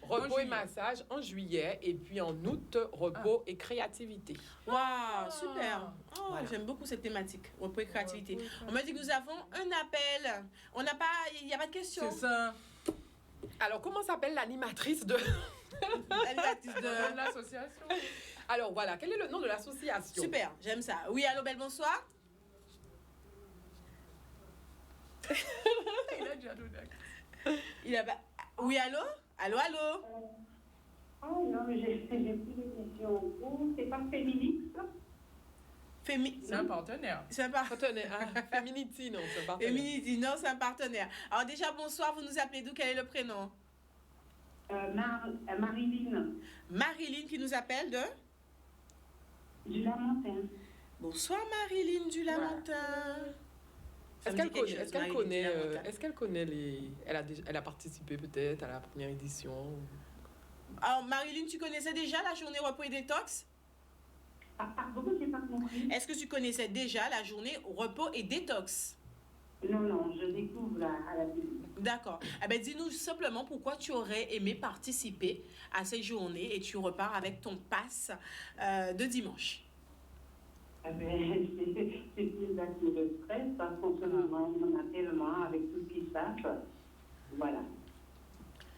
Repos et massage en juillet. Et puis, en août, repos et créativité. Waouh, super. Oh, Voilà. J'aime beaucoup cette thématique, repos et créativité. On m'a dit que nous avons un appel. On n'a pas, il n'y a pas de question. C'est ça. Alors, comment s'appelle l'animatrice de... L'animatrice de... L'association. Alors, voilà. Quel est le nom de l'association? Super, j'aime ça. Oui, allô, belle, bonsoir. Il a déjà donné. Il a pas... Oui, allô? Allô, allô? Ah non, mais j'ai plus de questions. Oh, c'est pas féministe, ça? C'est un partenaire. C'est un partenaire. Partenaire. Ah, Feminity, non, c'est un partenaire. Féminité, non, c'est un partenaire. Alors déjà, bonsoir, vous nous appelez d'où? Quel est le prénom? Marilyn, Marilyn qui nous appelle de... du Lamentin. Bonsoir Marilyn du Lamentin. Ça Est-ce me dit qu'elle quelque connaît, chose, est-ce qu'elle Marilyn connaît, du Lamentin. est-ce qu'elle connaît les... Elle a participé peut-être à la première édition. Alors Marilyn, tu connaissais déjà la journée repos et détox? Ah, pardon, j'ai pas compris. Est-ce que tu connaissais déjà la journée repos et détox? Non, non, je découvre à la télé. D'accord. Eh ben, dis-nous simplement pourquoi tu aurais aimé participer à cette journée et tu repars avec ton pass de dimanche. Eh ben, c'est plus d'accueil le stress, parce qu'en ce moment, on en a tellement avec tout ce qui se passe. Voilà.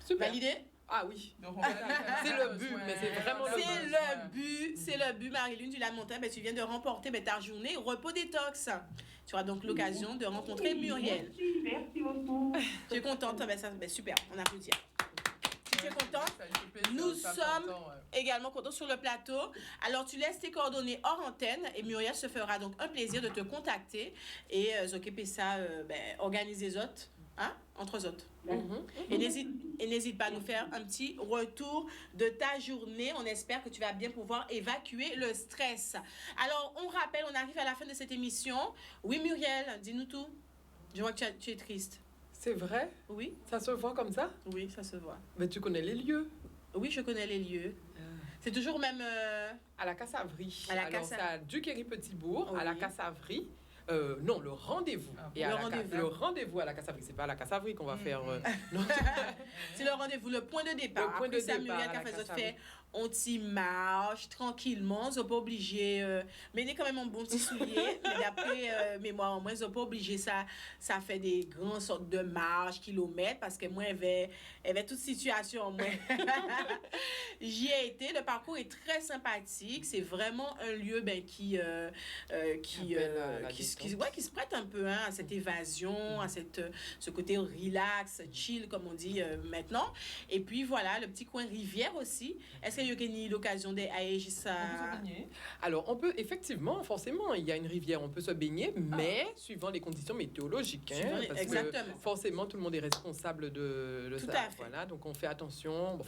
Super. Validé? Ah oui. Donc, on va C'est le but, mais c'est vraiment C'est le but, Marilyn du Lamentin. Ben, tu viens de remporter ta journée repos détox. Tu auras donc l'occasion de rencontrer Muriel. Merci beaucoup. Tu es contente? Super, on applaudit. Si tu es contente, nous sommes également contents sur le plateau. Alors, tu laisses tes coordonnées hors antenne et Muriel se fera donc un plaisir de te contacter et s'occuper ça, organiser les autres, hein, entre autres. Et n'hésite pas à nous faire un petit retour de ta journée. On espère que tu vas bien pouvoir évacuer le stress. Alors, on rappelle, on arrive à la fin de cette émission. Oui, Muriel, dis-nous tout. Je vois que tu es triste. C'est vrai? Oui, Ça se voit comme ça? oui, ça se voit. Mais tu connais les lieux. Oui, je connais les lieux. C'est toujours même... À la Cassavrie. À la Alors, Cassa- c'est à Duquesne-Petit-Bourg, à la Oui. Cassavrie. Non, le rendez-vous. Ah, Et à le la rendez-vous. le rendez-vous à la Cassavrie. C'est pas à la Cassavrie qu'on va faire. Non. C'est le rendez-vous, le point de départ. Le point Après de ça, départ Muriel à qui a la fait ça Cassavrie. fait on t'y marche tranquillement, ils sont pas obligés mais il est quand même un bon petit soulier, mais d'après mémoire en moins, ils sont pas obligés ça fait des grandes sortes de marches, kilomètres, parce que moi, il y avait toute situation en moi. J'y ai été, le parcours est très sympathique, c'est vraiment un lieu qui se prête un peu à cette évasion, à ce côté relax, chill, comme on dit maintenant. Et puis voilà, le petit coin rivière aussi. Est-ce qu'il y a eu l'occasion d'aller ça? Alors, on peut, effectivement, forcément, il y a une rivière, on peut se baigner, mais suivant les conditions météorologiques. Parce exactement. que forcément, tout le monde est responsable de Tout ça. à fait. Voilà, donc on fait attention. Bon,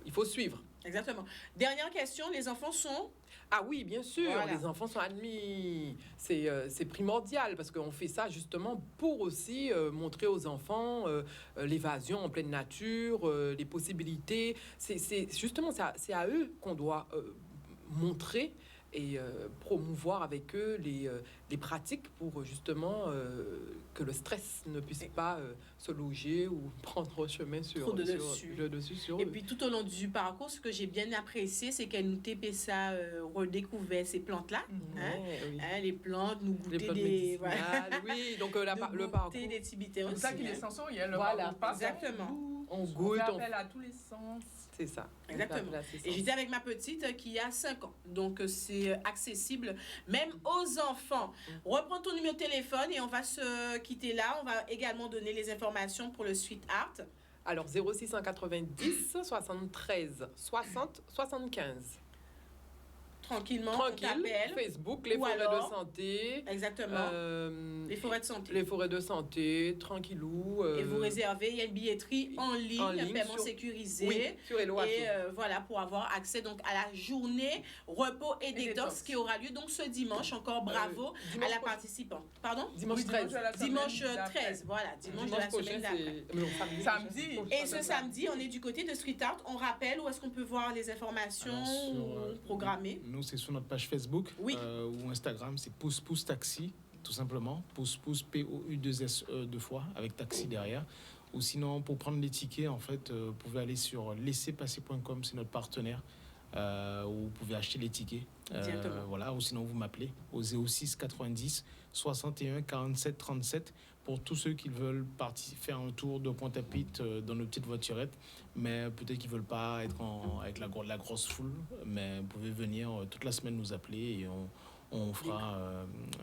il faut suivre. Exactement. Dernière question, les enfants sont... Ah oui, bien sûr, Voilà. les enfants sont admis. C'est primordial parce qu'on fait ça justement pour aussi montrer aux enfants l'évasion en pleine nature, les possibilités. C'est justement ça, c'est à eux qu'on doit montrer et promouvoir avec eux les pratiques pour justement que le stress ne puisse pas se loger ou prendre chemin sur Trop de sur- dessus. le dessus sur Et eux. puis tout au long du parcours, ce que j'ai bien apprécié, c'est qu'elle nous tapait ça, redécouvrait ces plantes-là. Hein? Ouais, oui. Hein, les plantes, nous Les goûter plantes des... médicinales, oui, donc le goûter parcours. des tibétains C'est aussi. ça qui est hein. sensoriel. Le Voilà, parcours passe, exactement. On On goûte, fait on appel à tous les sens. C'est ça. Exactement. Là, c'est ça. Et j'étais avec ma petite qui a 5 ans. Donc, c'est accessible même aux enfants. Reprends ton numéro de téléphone et on va se quitter là. On va également donner les informations pour le Suite Art. Alors 0690 73 60 75. tranquillement, Tranquille, on t'appelle. Facebook, les Ou forêts alors- de santé. Exactement. Les forêts de santé. Les forêts de santé, tranquillou. Et vous réservez, il y a une billetterie en ligne, un paiement sur- sécurisé. Oui, sur Hello Et Asso. voilà, pour avoir accès donc à la journée repos et détox détox. qui aura lieu donc ce dimanche. Encore bravo dimanche à la prochain. participante. Pardon? Dimanche Oui, 13. de la semaine Dimanche d'après. 13, voilà, dimanche de Dimanche la prochain, semaine d'après. c'est... non, Samedi. Et ce samedi, on est du côté de Street Art. On rappelle où est-ce qu'on peut voir les informations Alors, programmées. Nous, c'est sur notre page Facebook Oui. ou Instagram, c'est Pousse Pousse Taxi, tout simplement. Pousse Pousse POU2SE deux fois, avec taxi derrière. Ou sinon, pour prendre les tickets, en fait, vous pouvez aller sur laisserpasser.com, c'est notre partenaire, où vous pouvez acheter les tickets. Directement. Voilà, ou sinon, vous m'appelez au 06 90 61 47 37 pour tous ceux qui veulent faire un tour de Pointe-à-Pitre dans nos petites voiturettes, mais peut-être qu'ils ne veulent pas être avec la grosse foule, mais vous pouvez venir toute la semaine nous appeler et on fera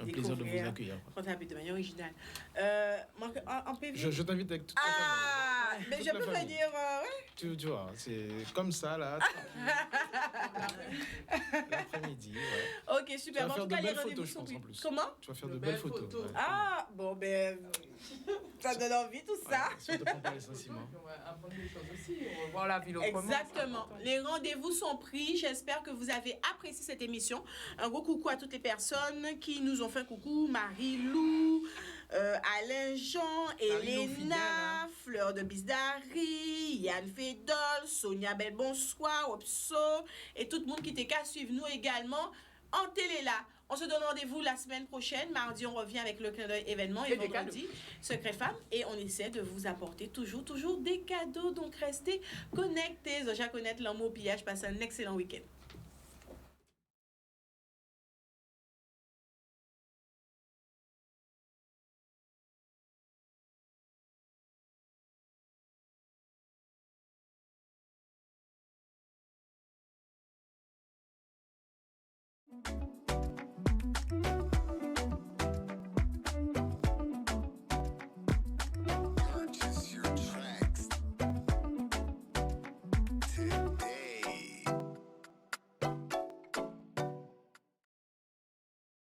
un plaisir de vous Découvrir. accueillir. Pointe-à-Pitre de manière originale. En PV. Je t'invite avec toute la famille. Ah, mais Toute je la peux famille. venir. Ouais. Tu vois, c'est comme ça, là, l'après-midi. Ouais. Ok, Tu super. vas En faire tout de cas, les belles rendez-vous photos, je sont pense, pris. en plus. Comment? Tu vas faire de De belles belles photos. photos. Ouais. Ah, bon, ben. Ça donne envie tout ça. Ouais, si on te prend pas les sentiments. On va apprendre des choses aussi. On va voir la ville autrement. Exactement. Les rendez-vous sont pris. J'espère que vous avez apprécié cette émission. Un gros coucou à toutes les personnes qui nous ont fait un coucou. Marie-Lou, Alain Jean, Marie-Lou Elena, fidèle, hein. Fleur de Bisdari, Yann Fédol, Sonia Belle Bonsoir, Opso, et tout le monde qui était qu'à suivre nous également en télé là. On se donne rendez-vous la semaine prochaine. Mardi, on revient avec le clin d'œil événement et Et des vendredi, Secret Femme. Et on essaie de vous apporter toujours des cadeaux. Donc, restez connectés. Zoja connaître l'amour pillage. Passez un excellent week-end.